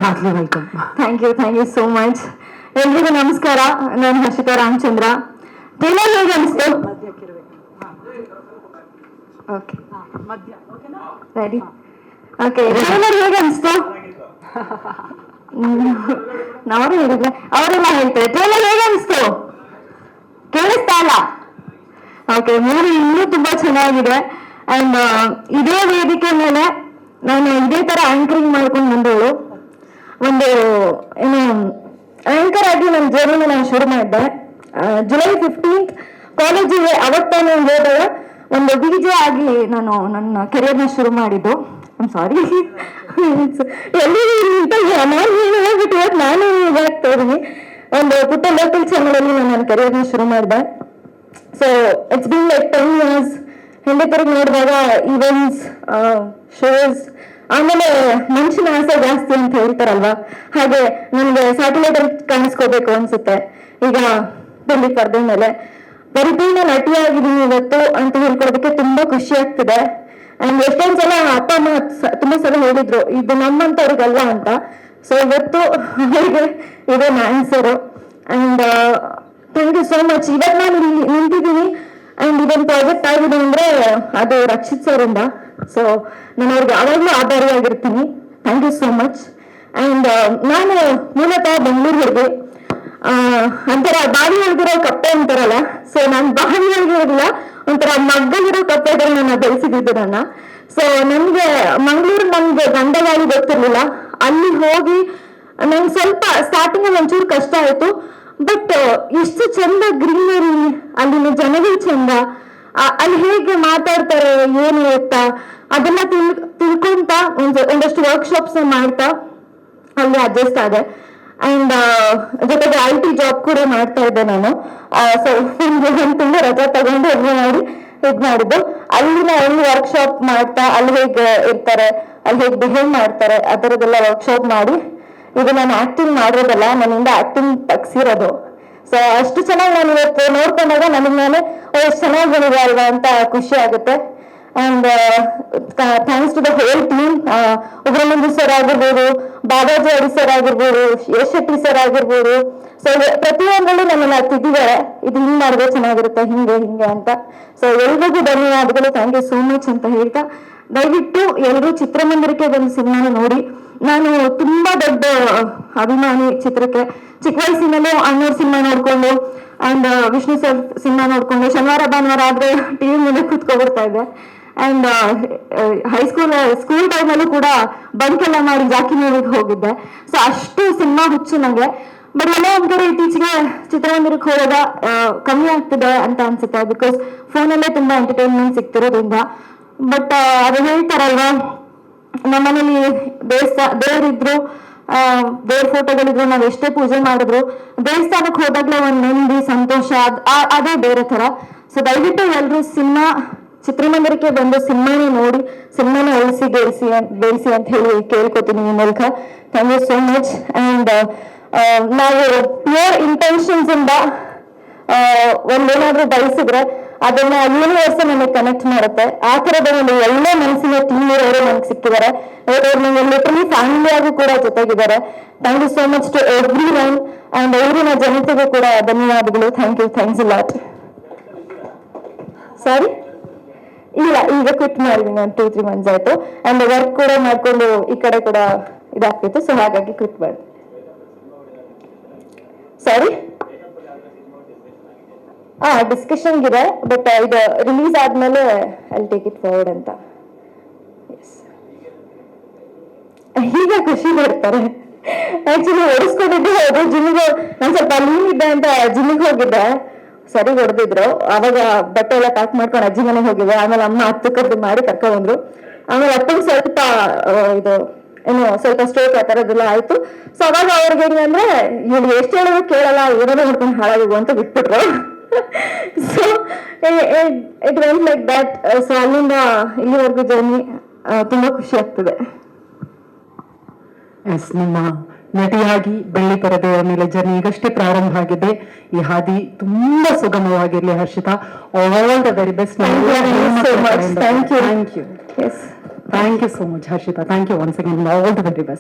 Hartley welcome. Thank you so much. ಎಲ್ರಿಗೂ ನಮಸ್ಕಾರ. ನಾನು ಹರ್ಷಿತಾ ರಾಮಚಂದ್ರ. ಟ್ರೇಲರ್ ಹೇಗೆ ಅನಿಸ್ತು? Okay ready. ಓಕೆ, ಟ್ರೇಲರ್ ಹೇಗೆ ಅನಿಸ್ತು? ನಾವು ಹೇಳಿದ್ರೆ ಅವರೆಲ್ಲ ಹೇಳ್ತಾರೆ ಟ್ರೇಲರ್ ಹೇಗೆ ಅನಿಸ್ತು? ಕೇಳಿಸ್ತಾ ಇಲ್ಲ? ಓಕೆ, ಮೂವಿ ಇನ್ನೂ ತುಂಬಾ ಚೆನ್ನಾಗಿದೆ. ಅಂಡ್ ಇದೇ ವೇದಿಕೆ ಮೇಲೆ ನಾನು ಇದೇ ತರ ಆಂಕರಿಂಗ್ ಮಾಡ್ಕೊಂಡು ಬಂದವಳು. ಒಂದು ಏನು ಆಂಕರ್ ಆಗಿ ನನ್ನ ಜರ್ನಿನ ನಾನು ಶುರು ಮಾಡಿದ್ದೆ ಜುಲೈ 15th ಕಾಲೇಜಿಗೆ. ಅವತ್ತಾನು ಹೋದಾಗ ಒಂದು DJ ಆಗಿ ನಾನು ನನ್ನ ಕೆರಿಯರ್ನ ಶುರು ಮಾಡಿದ್ದು. ಸಾರಿ ಎಲ್ಲಿ ಹೋಗ್ಬಿಟ್ಟು ನಾನು ಹೋಗ್ತಾ ಇದ್ದೀನಿ. ಒಂದು ಪುಟ್ಟ ಲೋಕಲ್ ಚಾನಲಲ್ಲಿ ನಾನು ನನ್ನ ಕೆರಿಯರ್ನ ಶುರು ಮಾಡಿದೆ. So it's been like 10 years. ಹಿಂದೆ ತಿರುಗಿ ನೋಡಿದಾಗ ಈವೆಂಟ್ಸ್, ಶೋಸ್, ಆಮೇಲೆ ಮನುಷ್ಯನ ಆಸೆ ಜಾಸ್ತಿ ಅಂತ ಹೇಳ್ತಾರಲ್ವಾ, ಹಾಗೆ ನನಗೆ ಸ್ಯಾಟಲೈಟ್ ಅಲ್ಲಿ ಕಾಣಿಸ್ಕೋಬೇಕು ಅನ್ಸುತ್ತೆ. ಈಗ ಬೆಳ್ಳಿ ಪರ್ದೆ ಮೇಲೆ ಪರಿಪೂರ್ಣ ನಟಿಯಾಗಿದ್ದೀನಿ ಇವತ್ತು ಅಂತ ಹೇಳ್ಕೊಡೋದಕ್ಕೆ ತುಂಬಾ ಖುಷಿ ಆಗ್ತಿದೆ. ಅಂಡ್ ಎಷ್ಟೊಂದ್ ಸಲ ಅಪ್ಪ ಅಮ್ಮ ತುಂಬಾ ಸಲ ಹೇಳಿದ್ರು ಇದು ನಮ್ಮಂತವ್ರಿಗಲ್ಲ ಅಂತ. ಸೊ ಇವತ್ತು ಅವರಿಗೆ ಇದೆ answer. And thank you so much. ಇವತ್ತು ನಾನು ಇಲ್ಲಿ ನಿಂತಿದ್ದೀನಿ ಅಂಡ್ ಇದೊಂದು ಪ್ರಾಜೆಕ್ಟ್ ಆಗಿದೆ ಅಂದ್ರೆ ಅದು ರಕ್ಷಿತ್ ಸರಿಂದ. ಸೊ ನಾನು ಅವ್ರಿಗೆ ಯಾವಾಗಲೂ ಆಭಾರಿಯಾಗಿರ್ತೀನಿ. Thank you so much. And ನಾನು ಮೂಲತಃ ಬೆಂಗಳೂರು ಹುಡುಗಿ. ಒಂಥರ ಬಾವಿ ಒಳಗಿರೋ ಕಪ್ಪೆ ಅಂತಾರಲ್ಲ, ಸೊ ನಾನು ಬಾವಿ ಒಳಗಿರಲಿಲ್ಲ, ಒಂಥರ ಮಗ್ಗಲಿರೋ ಕಪ್ಪೆಗಳು ನನ್ನ ಬೆಳೆಸಿದ್ದು ನನ್ನ. ಸೊ ನನ್ಗೆ ಮಂಗಳೂರು ನನ್ಗೆ ಗಂಡಗಾಳಿ ಗೊತ್ತಿರ್ಲಿಲ್ಲ. ಅಲ್ಲಿ ಹೋಗಿ ನಂಗೆ ಸ್ವಲ್ಪ ಸ್ಟಾರ್ಟಿಂಗ್ ಅಲ್ಲಿ ಒಂಚೂರು ಕಷ್ಟ ಆಯ್ತು. ಬಟ್ ಎಷ್ಟು ಚಂದ ಗ್ರೀನರಿ, ಅಲ್ಲಿನ ಜನಗಳು ಚಂದ, ಅಲ್ಲಿ ಹೇಗೆ ಮಾತಾಡ್ತಾರೆ, ಏನು ಇರುತ್ತಾ ಅದೆಲ್ಲ ತಿಳ್ಕೊಂತ ಒಂದಷ್ಟು ವರ್ಕ್ಶಾಪ್ಸ್ ಮಾಡ್ತಾ ಅಲ್ಲಿ ಅಡ್ಜಸ್ಟ್ ಆದೆ. ಅಂಡ್ ಜೊತೆಗೆ IT ಜಾಬ್ ಕೂಡ ಮಾಡ್ತಾ ಇದ್ದೆ ನಾನು. ಸೊ ಒಂದು ತಿಂಗಳು ರಜಾ ತಗೊಂಡು ಮಾಡಿ ಇದ್ ಮಾಡಿದ್ದು. ಅಲ್ಲಿನ ಎಲ್ಲಿ ವರ್ಕ್ಶಾಪ್ ಮಾಡ್ತಾ ಅಲ್ಲಿ ಹೇಗೆ ಇರ್ತಾರೆ, ಅಲ್ಲಿ ಹೇಗೆ ಬಿಹೇವ್ ಮಾಡ್ತಾರೆ ಅದರದೆಲ್ಲ ವರ್ಕ್ಶಾಪ್ ಮಾಡಿ ಇದು ನಾನು ಆಕ್ಟಿಂಗ್ ಮಾಡಿರೋದಲ್ಲ, ನನ್ನಿಂದ ಆಕ್ಟಿಂಗ್ ತಗ್ಸಿರೋದು. ಸೊ ಅಷ್ಟು ಚೆನ್ನಾಗಿ ನಾನು ಇವತ್ತು ನೋಡ್ಕೊಂಡಾಗ ನನಗೆ ನಾನೇ ಎಷ್ಟು ಚೆನ್ನಾಗಿ ಬಂದಿದೆ ಅಲ್ವಾ ಅಂತ ಖುಷಿ ಆಗುತ್ತೆ. And thanks to the whole team. Ugramanju sir ಆಗಿರ್ಬೋದು, ಬಾಬಾಜಿ ಅಡಿ ಸರ್ ಆಗಿರ್ಬೋದು, ಯಶ್ ಶೆಟ್ಟಿ ಸರ್ ಆಗಿರ್ಬೋದು. ಸೊ ಪ್ರತಿಯೊಂದರಲ್ಲೂ ನಮ್ಮನ್ನ ತಿದ್ದಿದ್ದಾರೆ, ಇದು ಹಿಂಗ್ ಮಾಡಿದ್ರೆ ಚೆನ್ನಾಗಿರುತ್ತೆ, ಹಿಂಗೆ ಅಂತ. ಸೊ ಎಲ್ರಿಗೂ ಧನ್ಯವಾದಗಳು. ಥ್ಯಾಂಕ್ ಯು ಸೋ ಮಚ್ ಅಂತ ಹೇಳ್ತಾ ದಯವಿಟ್ಟು ಎಲ್ಲರೂ ಚಿತ್ರಮಂದಿರಕ್ಕೆ ಬಂದು ಸಿನಿಮಾನ ನೋಡಿ. ನಾನು ತುಂಬಾ ದೊಡ್ಡ ಅಭಿಮಾನಿ ಚಿತ್ರಕ್ಕೆ. ಚಿಕ್ಕ ವಯಸ್ಸಿನಲ್ಲೂ ಅಣ್ಣವ್ರ ಸಿನಿಮಾ ನೋಡ್ಕೊಂಡು ಅಂಡ್ ವಿಷ್ಣು ಸರ್ ಸಿನಿಮಾ ನೋಡ್ಕೊಂಡು ಶನಿವಾರ ಭಾನುವಾರ ಆದ್ರೆ TV ಮೇಲೆ ಕೂತ್ಕೊಬಿಡ್ತಾ ಇದ್ದೆ. ಅಂಡ್ ಸ್ಕೂಲ್ ಟೈಮಲ್ಲೂ ಕೂಡ ಬಂಕ್ ಎಲ್ಲ ಮಾಡಿ ಜಾಕಿ ಮೂವಿಗೆ ಹೋಗಿದ್ದೆ. ಸೊ ಅಷ್ಟು ಸಿನಿಮಾ ಹುಚ್ಚು ನಂಗೆ. ಬಟ್ ಎಲ್ಲ ಒಂದ್ ಕಡೆ ಇತ್ತೀಚೆಗೆ ಚಿತ್ರಮಂದಿರಕ್ಕೆ ಹೋದಾಗ ಕಮ್ಮಿ ಆಗ್ತಿದೆ ಅಂತ ಅನ್ಸುತ್ತೆ, ಬಿಕಾಸ್ ಫೋನಲ್ಲೇ ತುಂಬಾ ಎಂಟರ್ಟೈನ್ಮೆಂಟ್ ಸಿಗ್ತಿರೋದ್ರಿಂದ. ಬಟ್ ಅದು ಹೇಳ್ತಾರಲ್ವಾ, ನಮ್ಮನೇಲಿ ದೇವರಿದ್ರು, ದೇವ್ರ ಫೋಟೋಗಳಿದ್ರು, ನಾವ್ ಎಷ್ಟೇ ಪೂಜೆ ಮಾಡಿದ್ರು ದೇವಸ್ಥಾನಕ್ಕೆ ಹೋದಾಗ್ಲೇ ಒಂದ್ ನೆಮ್ಮದಿ, ಸಂತೋಷ, ಅದೇ ಬೇರೆ ತರ. ಸೊ ದಯವಿಟ್ಟು ಎಲ್ರು ಚಿತ್ರಮಂದಿರಕ್ಕೆ ಬಂದು ಸಿನಿಮಾನ ನೋಡಿ, ಸಿನಿಮಾನ ಉಳಿಸಿ ಬೆಳೆಸಿ ಅಂತ ಹೇಳಿ ಕೇಳ್ಕೊತೀನಿ ಈ ಮೂಲಕ. Thank you so much. And ನಾವು ಪ್ಯೂರ್ ಇಂಟೆನ್ಷನ್ಸ್ ಇಂದ ಒಂದೇನಾದ್ರೂ ಬಯಸಿದ್ರೆ ಅದನ್ನ ಯೂನಿವರ್ಸ್ ನಮಗೆ ಕನೆಕ್ಟ್ ಮಾಡುತ್ತೆ. ಆ ತರದ ಒಂದು ಒಳ್ಳೆ ಮನಸ್ಸಿನ ಟೀಮ್ ಇರೋರು ನಮ್ಗೆ ಸಿಕ್ಕಿದ್ದಾರೆ. ಲಿಟರಲಿ ಫ್ಯಾಮಿಲಿಯಾಗೂ ಕೂಡ ಜೊತೆಗಿದ್ದಾರೆ. Thank you so much to everyone. And ಊರಿನ ಜನತೆಗೂ ಕೂಡ ಧನ್ಯವಾದಗಳು. Thanks a lot. ಸಾರಿ, ಇಲ್ಲ, ಈಗ ಕ್ವಿಟ್ ಮಾಡಿದೀನಿ, ಒಂದು 2-3 months ಆಯ್ತು. ಅಂಡ್ ವರ್ಕ್ ಕೂಡ ಮಾಡ್ಕೊಂಡು ಈ ಕಡೆ ಕೂಡ ಇದಾಗ್ತಿತ್ತು, ಸೊ ಹಾಗಾಗಿ ಕ್ವಿಟ್ ಮಾಡಿದೆ. ಸಾರಿ, ಡಿಸ್ಕಷನ್ ಇದೆ, ಬಟ್ ಇದು ರಿಲೀಸ್ ಆದ್ಮೇಲೆ ಐ ಟೇಕ್ ಇಟ್ ಫಾರ್ವರ್ಡ್ ಅಂತ. ಈಗ ಖುಷಿ ಪಡ್ತಾರೆ. ಆಕ್ಚುಲಿ ಓಡಿಸ್ಕೊಂಡಿದ್ದೆ, ಹೋದ್ರು ಜಿಮ್ಗೆ. ನಾನು ಸ್ವಲ್ಪ ಲೀವ್ ಇದ್ದೆ ಅಂತ ಜಿಮ್ಗೆ ಹೋಗಿದ್ದೆ, ಸರಿ ಹೊಡೆದಿದ್ರು. ಅವಾಗ ಬಟ್ಟೆ ಎಲ್ಲ ಪ್ಯಾಕ್ ಮಾಡ್ಕೊಂಡು ಅಜ್ಜಿ ಮನೆಗೆ ಹೋಗಿದ್ದೆ. ಆಮೇಲೆ ಅಮ್ಮ ಹತ್ತು ಮಾಡಿ ಕರ್ಕೊಂಡ್ ಬಂದ್ರು. ಆಮೇಲೆ ಅಪ್ಪಂಗೆ ಸ್ವಲ್ಪ ಇದು ಏನು ಸ್ವಲ್ಪ ಸ್ಟ್ರೋಕ್ ಆ ಥರದ್ದೆಲ್ಲ ಆಯ್ತು. ಸೊ ಅವಾಗ ಅವ್ರಿಗೆ ಹೆಂಗಂದ್ರೆ ಇವ್ರು ಎಷ್ಟು ಹೇಳಿದ್ರು ಕೇಳಲ್ಲ, ಏನಾದ್ರು ನೋಡ್ಕೊಂಡು ಹಾಳಾಗಿವು ಅಂತ ಬಿಟ್ಬಿಟ್ರು. So it went like that. So ಅಲ್ಲಿಂದ ಇಲ್ಲಿವರೆಗೂ ಜರ್ನಿ ತುಂಬಾ ಖುಷಿ ಆಗ್ತದೆ. ಎಸ್, ನಿಮ್ಮ ನಟಿಯಾಗಿ ಬೆಳ್ಳಿ ಪರದೆಯ ಮೇಲೆ ಜರ್ನಿ ಈಗಷ್ಟೇ ಪ್ರಾರಂಭ ಆಗಿದೆ. ಈ ಹಾದಿ ತುಂಬಾ ಸುಗಮವಾಗಿರ್ಲಿ Harshita. All the very best. Thank you so much Harshita. Thank you once again. All the very best.